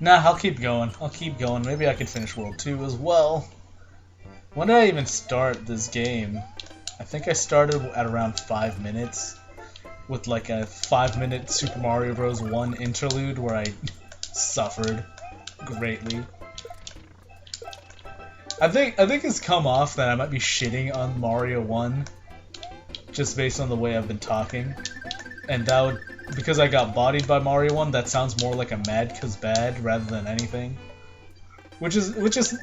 Nah, I'll keep going. I'll keep going. Maybe I can finish World 2 as well. When did I even start this game? I think I started at around 5 minutes with like a 5-minute Super Mario Bros. 1 interlude where I suffered greatly. I think it's come off that I might be shitting on Mario 1 just based on the way I've been talking. And that would, because I got bodied by Mario 1, that sounds more like a mad 'cause bad rather than anything. Which is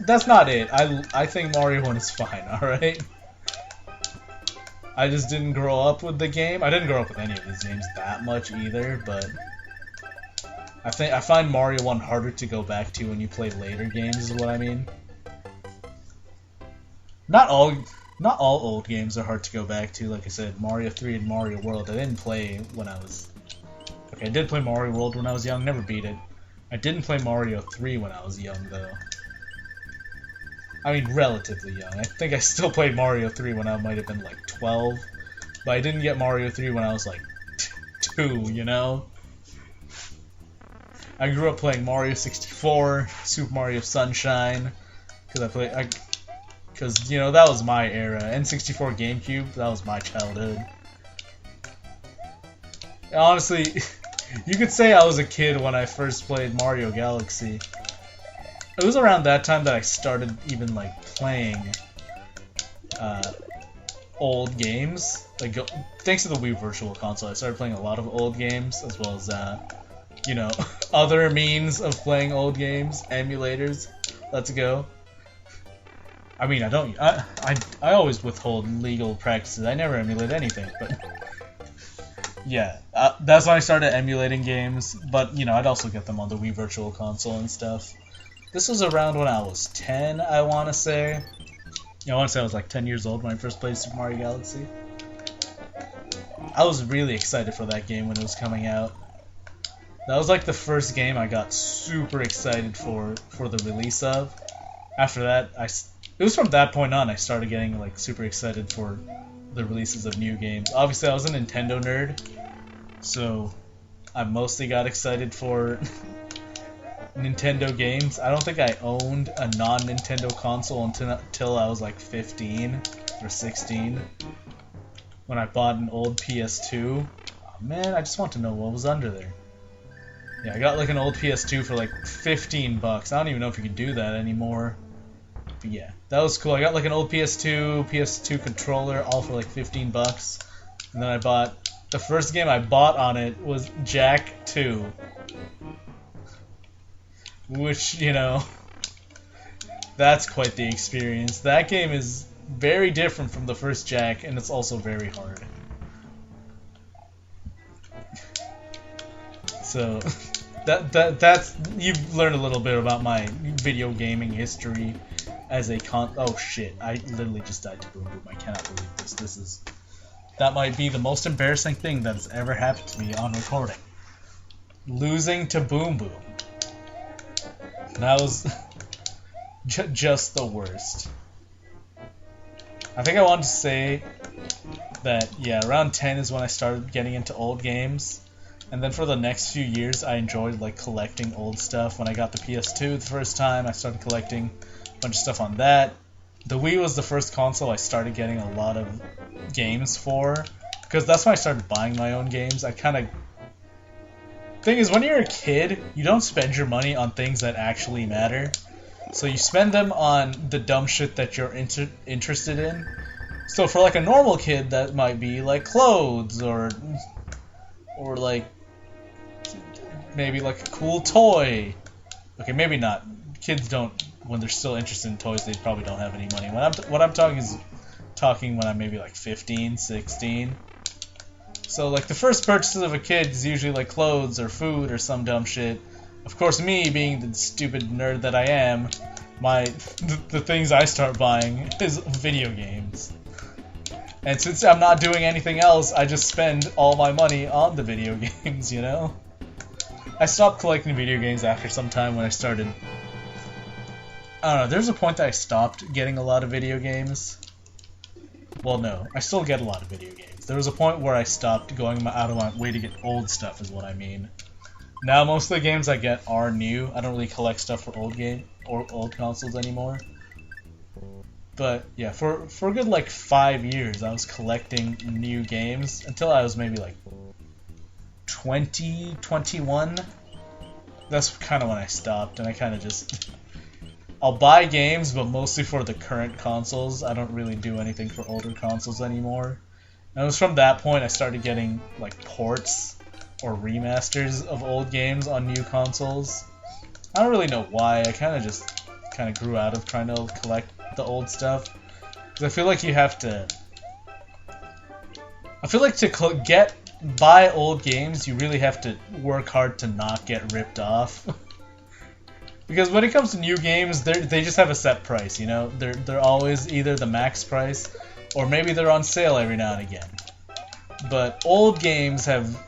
that's not it. I think Mario 1 is fine, alright? I just didn't grow up with the game. I didn't grow up with any of these games that much either, but I find Mario 1 harder to go back to when you play later games is what I mean. Not all old games are hard to go back to. Like I said, Mario 3 and Mario World, I didn't play when I was... Okay, I did play Mario World when I was young, never beat it. I didn't play Mario 3 when I was young, though. I mean, relatively young. I think I still played Mario 3 when I might have been like 12, but I didn't get Mario 3 when I was like 2, you know? I grew up playing Mario 64, Super Mario Sunshine, because, you know, that was my era. N64 GameCube, that was my childhood. Honestly, you could say I was a kid when I first played Mario Galaxy. It was around that time that I started even, like, playing old games. Like, thanks to the Wii Virtual Console, I started playing a lot of old games, as well as, you know, other means of playing old games, emulators. Let's go. I mean, I always withhold legal practices. I never emulate anything, but yeah, that's when I started emulating games. But you know, I'd also get them on the Wii Virtual Console and stuff. This was around when I was 10, I want to say. Yeah, I want to say I was like 10 years old when I first played Super Mario Galaxy. I was really excited for that game when it was coming out. That was like the first game I got super excited for the release of. After that, it was from that point on I started getting like super excited for the releases of new games. Obviously, I was a Nintendo nerd, so I mostly got excited for Nintendo games. I don't think I owned a non-Nintendo console until I was like 15 or 16 when I bought an old PS2. Oh, man, I just want to know what was under there. Yeah, I got like an old PS2 for like 15 bucks. I don't even know if you can do that anymore. But yeah, that was cool. I got like an old PS2 controller, all for like 15 bucks. And then the first game I bought on it was Jak 2. Which, you know, that's quite the experience. That game is very different from the first Jak, and it's also very hard. So, that's you've learned a little bit about my video gaming history as a oh shit, I literally just died to Boom Boom. I cannot believe this. That might be the most embarrassing thing that has ever happened to me on recording. Losing to Boom Boom. That was just the worst. I think I wanted to say that, yeah, around 10 is when I started getting into old games. And then for the next few years, I enjoyed like collecting old stuff. When I got the PS2 the first time, I started collecting a bunch of stuff on that. The Wii was the first console I started getting a lot of games for, because that's when I started buying my own games. Thing is, when you're a kid, you don't spend your money on things that actually matter. So you spend them on the dumb shit that you're interested in. So for like a normal kid, that might be like clothes or like maybe like a cool toy. Okay, maybe not. Kids don't, when they're still interested in toys, they probably don't have any money. What I'm talking when I'm maybe like 15, 16. So like the first purchases of a kid is usually like clothes or food or some dumb shit. Of course, me being the stupid nerd that I am, the things I start buying is video games. And since I'm not doing anything else, I just spend all my money on the video games, you know? I stopped collecting video games after some time when I started... I don't know, there's a point that I stopped getting a lot of video games. Well, no, I still get a lot of video games. There was a point where I stopped going out of my way to get old stuff, is what I mean. Now most of the games I get are new. I don't really collect stuff for old consoles anymore. But yeah, for a good like 5 years, I was collecting new games until I was maybe like 20, 21. That's kind of when I stopped, and I kind of just I'll buy games, but mostly for the current consoles. I don't really do anything for older consoles anymore. And it was from that point I started getting like ports or remasters of old games on new consoles. I don't really know why. I kind of grew out of trying to collect the old stuff, because I feel like you have to. I feel like to buy old games, you really have to work hard to not get ripped off. Because when it comes to new games, they just have a set price, you know? They're always either the max price, or maybe they're on sale every now and again. But old games have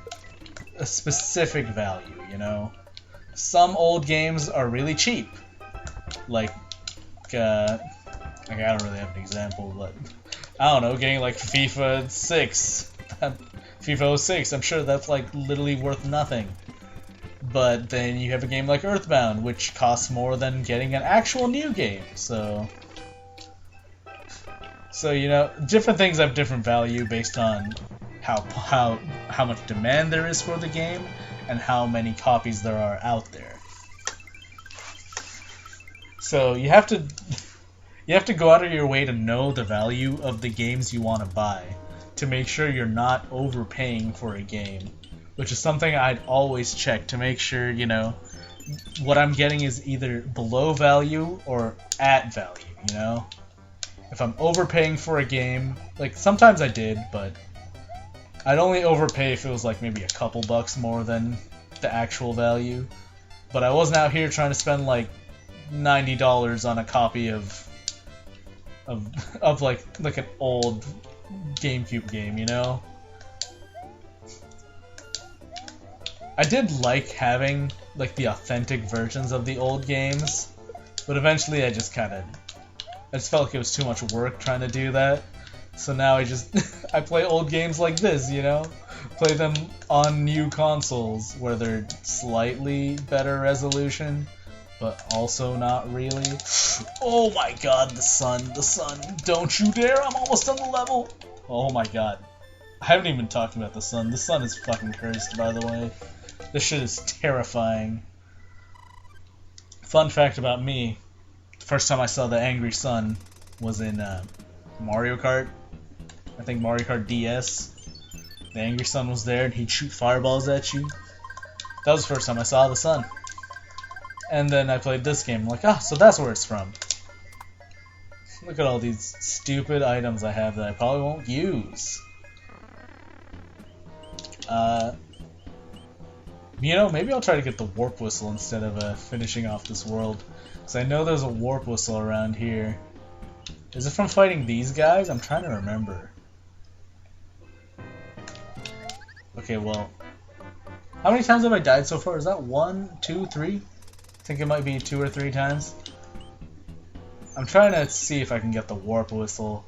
a specific value, you know? Some old games are really cheap. Like, I don't really have an example, but I don't know, getting like FIFA 6. FIFA 06, I'm sure that's like literally worth nothing. But then you have a game like Earthbound, which costs more than getting an actual new game, so you know, different things have different value based on how much demand there is for the game and how many copies there are out there. So you have to go out of your way to know the value of the games you want to buy to make sure you're not overpaying for a game, which is something I'd always check to make sure, you know, what I'm getting is either below value or at value, you know? If I'm overpaying for a game, like sometimes I did, but I'd only overpay if it was like maybe a couple bucks more than the actual value. But I wasn't out here trying to spend like $90 on a copy of like an old GameCube game, you know? I did like having like the authentic versions of the old games, but eventually I just felt like it was too much work trying to do that. So now I play old games like this, you know? Play them on new consoles where they're slightly better resolution, but also not really. Oh my god, the sun, don't you dare, I'm almost on the level! Oh my god. I haven't even talked about the sun. The sun is fucking cursed, by the way. This shit is terrifying. Fun fact about me, the first time I saw the angry sun was in Mario Kart. I think Mario Kart DS. The angry sun was there and he'd shoot fireballs at you. That was the first time I saw the sun. And then I played this game, I'm like, so that's where it's from. Look at all these stupid items I have that I probably won't use. You know, maybe I'll try to get the warp whistle instead of finishing off this world. Because I know there's a warp whistle around here. Is it from fighting these guys? I'm trying to remember. Okay, well, how many times have I died so far? Is that 1, 2, 3? I think it might be 2 or 3 times. I'm trying to see if I can get the warp whistle.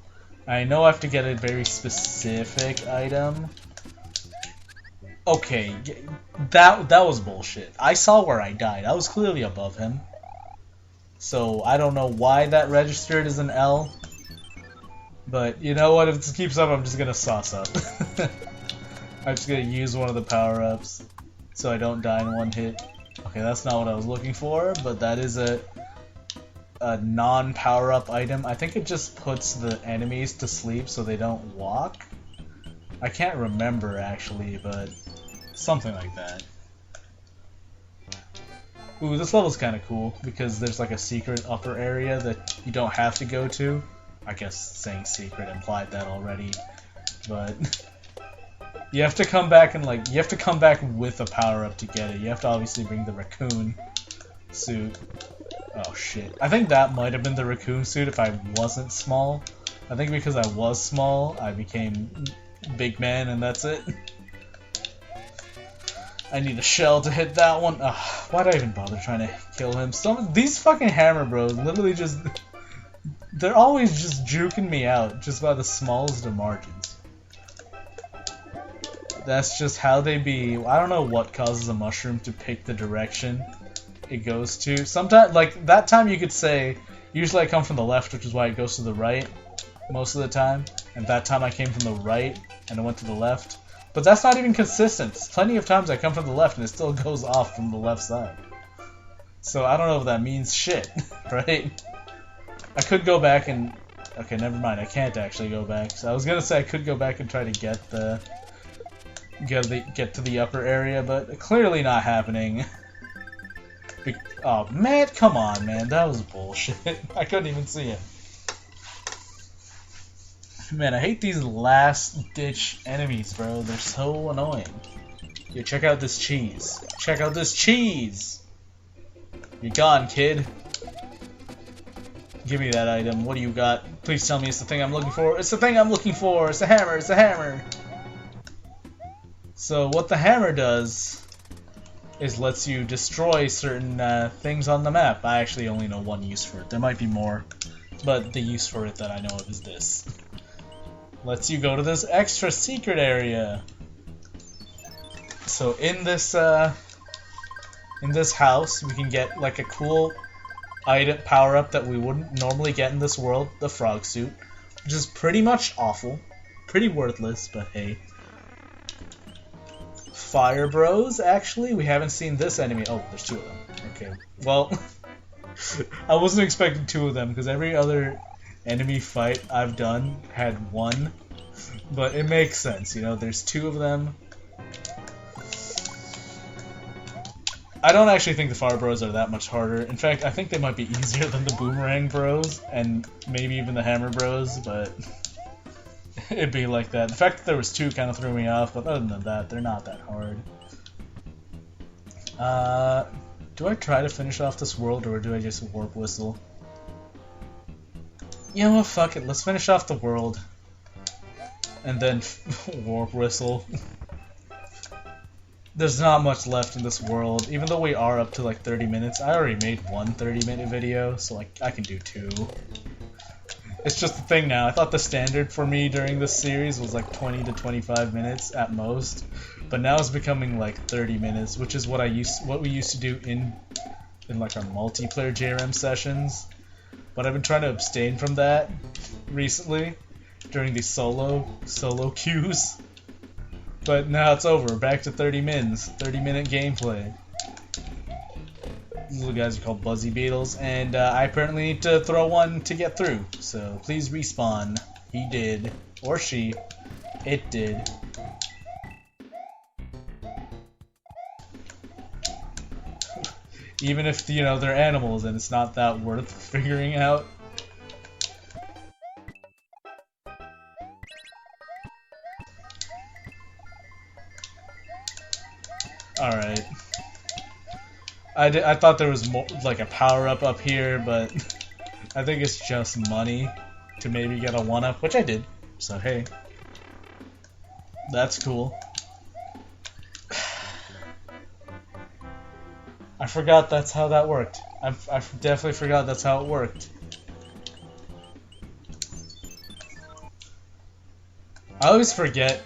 I know I have to get a very specific item. Okay, that was bullshit. I saw where I died. I was clearly above him. So I don't know why that registered as an L. But you know what? If this keeps up, I'm just gonna sauce up. I'm just gonna use one of the power-ups so I don't die in one hit. Okay, that's not what I was looking for, but that is a non-power-up item. I think it just puts the enemies to sleep so they don't walk. I can't remember actually, but something like that. Ooh, this level's kind of cool because there's like a secret upper area that you don't have to go to. I guess saying secret implied that already, but you have to come back and you have to come back with a power-up to get it. You have to obviously bring the raccoon suit. Oh shit. I think that might have been the raccoon suit if I wasn't small. I think because I was small, I became big man and that's it. I need a shell to hit that one. Why'd I even bother trying to kill him? These fucking hammer bros literally just... They're always just juking me out just by the smallest of margins. That's just how they be. I don't know what causes a mushroom to pick the direction it goes to. Sometimes, like, that time you could say, usually I come from the left, which is why it goes to the right most of the time. And that time I came from the right, and it went to the left. But that's not even consistent. Plenty of times I come from the left, and it still goes off from the left side. So I don't know if that means shit, right? I could go back and... Okay, never mind. I can't actually go back. So I was gonna say I could go back and try to get to the upper area, but clearly not happening. Oh man, come on, man, that was bullshit. I couldn't even see it. Man, I hate these last-ditch enemies, bro. They're so annoying. Yo, check out this cheese. Check out this cheese! You're gone, kid. Give me that item. What do you got? Please tell me it's the thing I'm looking for. It's the thing I'm looking for! It's a hammer! It's a hammer! So what the hammer does is lets you destroy certain things on the map. I actually only know one use for it. There might be more, but the use for it that I know of is this. Lets you go to this extra secret area. So in this house, we can get like a cool item power-up that we wouldn't normally get in this world, the frog suit, which is pretty much awful, pretty worthless, but hey. Fire Bros, actually, we haven't seen this enemy. Oh, there's two of them. Okay, well, I wasn't expecting two of them because every other enemy fight I've done had one, but it makes sense, you know, there's two of them. I don't actually think the Fire Bros are that much harder. In fact, I think they might be easier than the Boomerang Bros, and maybe even the Hammer Bros, but it'd be like that. The fact that there was two kind of threw me off, but other than that, they're not that hard. Do I try to finish off this world, or do I just warp whistle? You know what, fuck it, let's finish off the world. And then warp whistle. There's not much left in this world, even though we are up to like 30 minutes. I already made one 30-minute video, so like I can do two. It's just the thing now. I thought the standard for me during this series was like 20 to 25 minutes at most, but now it's becoming like 30 minutes, which is what we used to do in like our multiplayer JREM sessions. But I've been trying to abstain from that recently during these solo queues. But now it's over. Back to 30 mins, 30-minute gameplay. These little guys are called Buzzy Beetles, and I apparently need to throw one to get through. So please respawn. He did. Or she. It did. Even if, you know, they're animals and it's not that worth figuring out. Alright. I thought there was more, like a power-up up here, but I think it's just money to maybe get a 1-up, which I did. So hey. That's cool. I forgot that's how that worked. I definitely forgot that's how it worked. I always forget.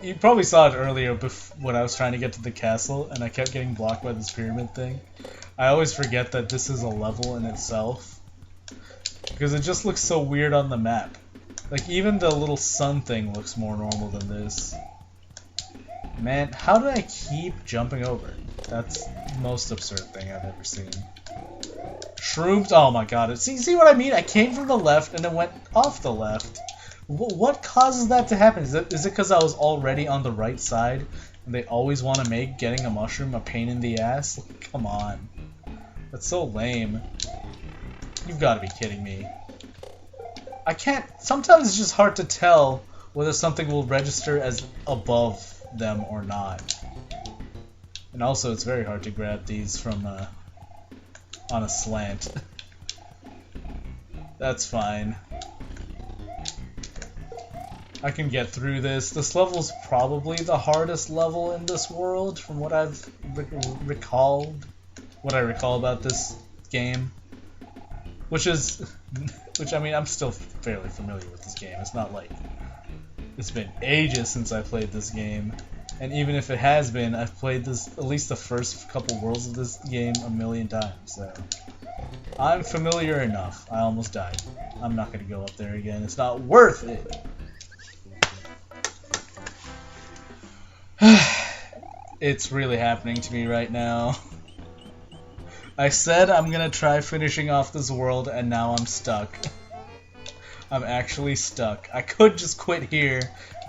You probably saw it earlier when I was trying to get to the castle and I kept getting blocked by this pyramid thing. I always forget that this is a level in itself. Because it just looks so weird on the map. Like, even the little sun thing looks more normal than this. Man, how did I keep jumping over it? That's the most absurd thing I've ever seen. Shrooms? Oh my god. See what I mean? I came from the left and then went off the left. What causes that to happen? Is it because I was already on the right side and they always want to make getting a mushroom a pain in the ass? Like, come on. That's so lame. You've got to be kidding me. I can't... Sometimes it's just hard to tell whether something will register as above them or not. And also, it's very hard to grab these from on a slant. That's fine. I can get through this. This level's probably the hardest level in this world, from what I've recalled. What I recall about this game. Which I mean, I'm still fairly familiar with this game. It's not like... It's been ages since I played this game. And even if it has been, I've played this at least the first couple worlds of this game a million times, so I'm familiar enough. I almost died. I'm not gonna go up there again. It's not worth it. It's really happening to me right now. I said I'm gonna try finishing off this world, and now I'm stuck. I'm actually stuck. I could just quit here,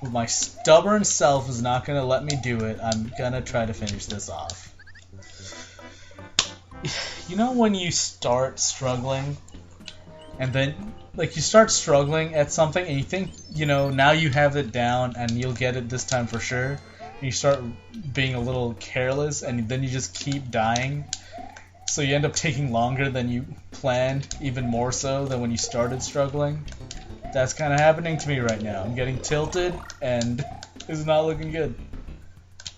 but my stubborn self is not gonna let me do it. I'm gonna try to finish this off. You know when you start struggling, and then, like, you start struggling at something, and you think, you know, now you have it down, and you'll get it this time for sure, and you start being a little careless, and then you just keep dying. So you end up taking longer than you planned, even more so than when you started struggling. That's kind of happening to me right now. I'm getting tilted, and it's not looking good.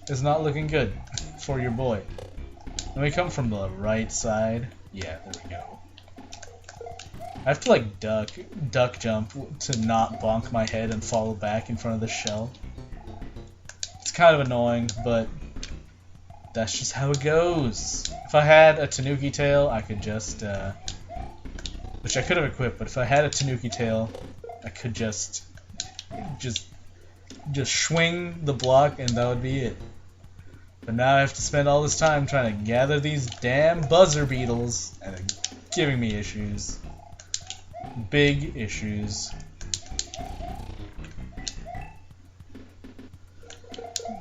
It's not looking good for your boy. Let me come from the right side. Yeah, there we go. I have to, like, duck jump to not bonk my head and fall back in front of the shell. It's kind of annoying, but that's just how it goes. If I had a Tanuki tail, I could just, which I could have equipped, but if I had a Tanuki tail, I could just swing the block and that would be it. But now I have to spend all this time trying to gather these damn Buzzy Beetles, and they're giving me issues. Big issues.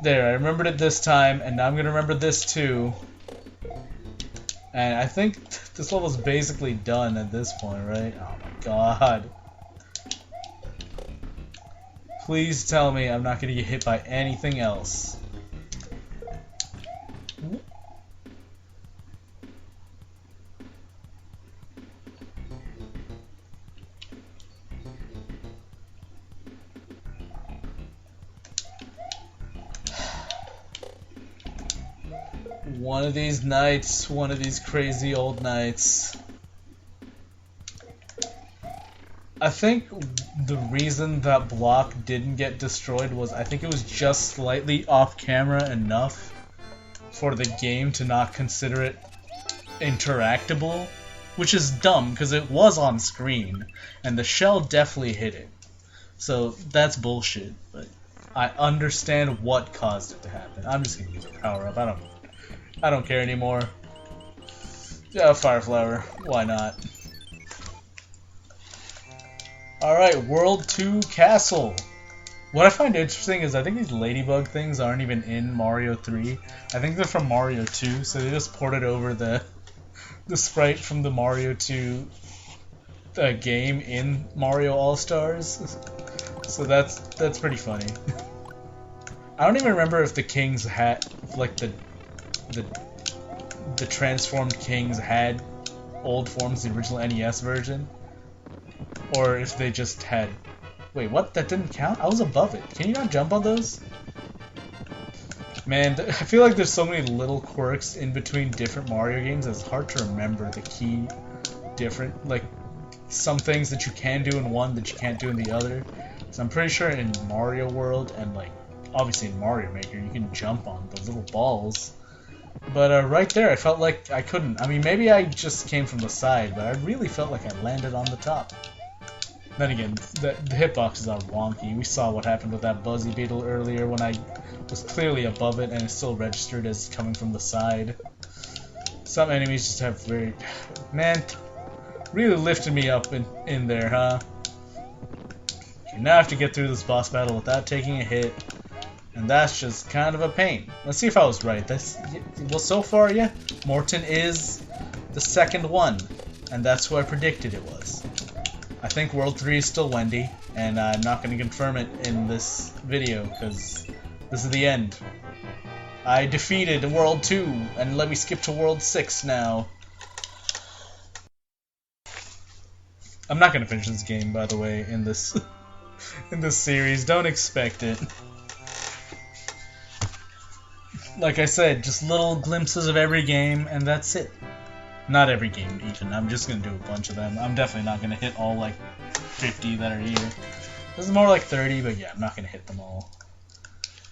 There, I remembered it this time, and now I'm gonna remember this too. And I think this level's basically done at this point, right? Oh my god. Please tell me I'm not gonna get hit by anything else. One of these nights, one of these crazy old nights. I think the reason that block didn't get destroyed was I think it was just slightly off camera enough for the game to not consider it interactable, which is dumb because it was on screen and the shell definitely hit it. So that's bullshit, but I understand what caused it to happen. I'm just gonna use a power up. I don't care anymore. Yeah, Fire Flower. Why not? Alright, World 2 Castle. What I find interesting is I think these ladybug things aren't even in Mario 3. I think they're from Mario 2, so they just ported over the sprite from the Mario 2 game in Mario All-Stars. So that's pretty funny. I don't even remember if the kings had, like, the transformed kings had old forms, the original NES version, or if they just had. Wait, what? That didn't count? I was above it. Can you not jump on those? Man, I feel like there's so many little quirks in between different Mario games. It's hard to remember the key different, like, some things that you can do in one that you can't do in the other. So I'm pretty sure in Mario World and, like, obviously in Mario Maker you can jump on the little balls. But right there, I felt like I couldn't. I mean, maybe I just came from the side, but I really felt like I landed on the top. Then again, the hitboxes are wonky. We saw what happened with that Buzzy Beetle earlier when I was clearly above it and it still registered as coming from the side. Some enemies just have very... Man, really lifted me up in there, huh? Okay, now I have to get through this boss battle without taking a hit. And that's just kind of a pain. Let's see if I was right. Well, so far, yeah, Morton is the second one. And that's who I predicted it was. I think World 3 is still Wendy, and I'm not going to confirm it in this video, because this is the end. I defeated World 2, and let me skip to World 6 now. I'm not going to finish this game, by the way, in this series. Don't expect it. Like I said, just little glimpses of every game, and that's it. Not every game, even. I'm just gonna do a bunch of them. I'm definitely not gonna hit all, like, 50 that are here. This is more like 30, but yeah, I'm not gonna hit them all.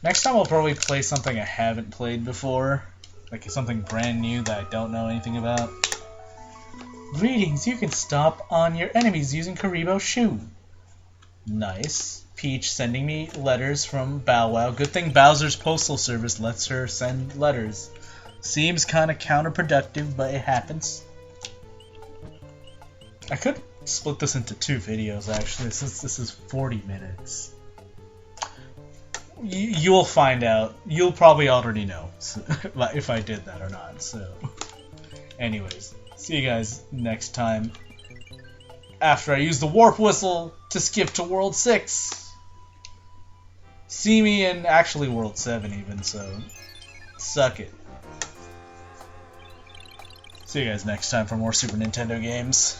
Next time I'll probably play something I haven't played before. Like something brand new that I don't know anything about. Greetings, you can stop on your enemies using Karibo's shoe. Nice. Peach sending me letters from Bow Wow. Good thing Bowser's postal service lets her send letters. Seems kind of counterproductive, but it happens. I could split this into 2 videos, actually, since this is 40 minutes. You'll find out. You'll probably already know if I did that or not. So, anyways, see you guys next time. After I use the warp whistle to skip to World 6. See me in actually World 7 even, so suck it. See you guys next time for more Super Nintendo games.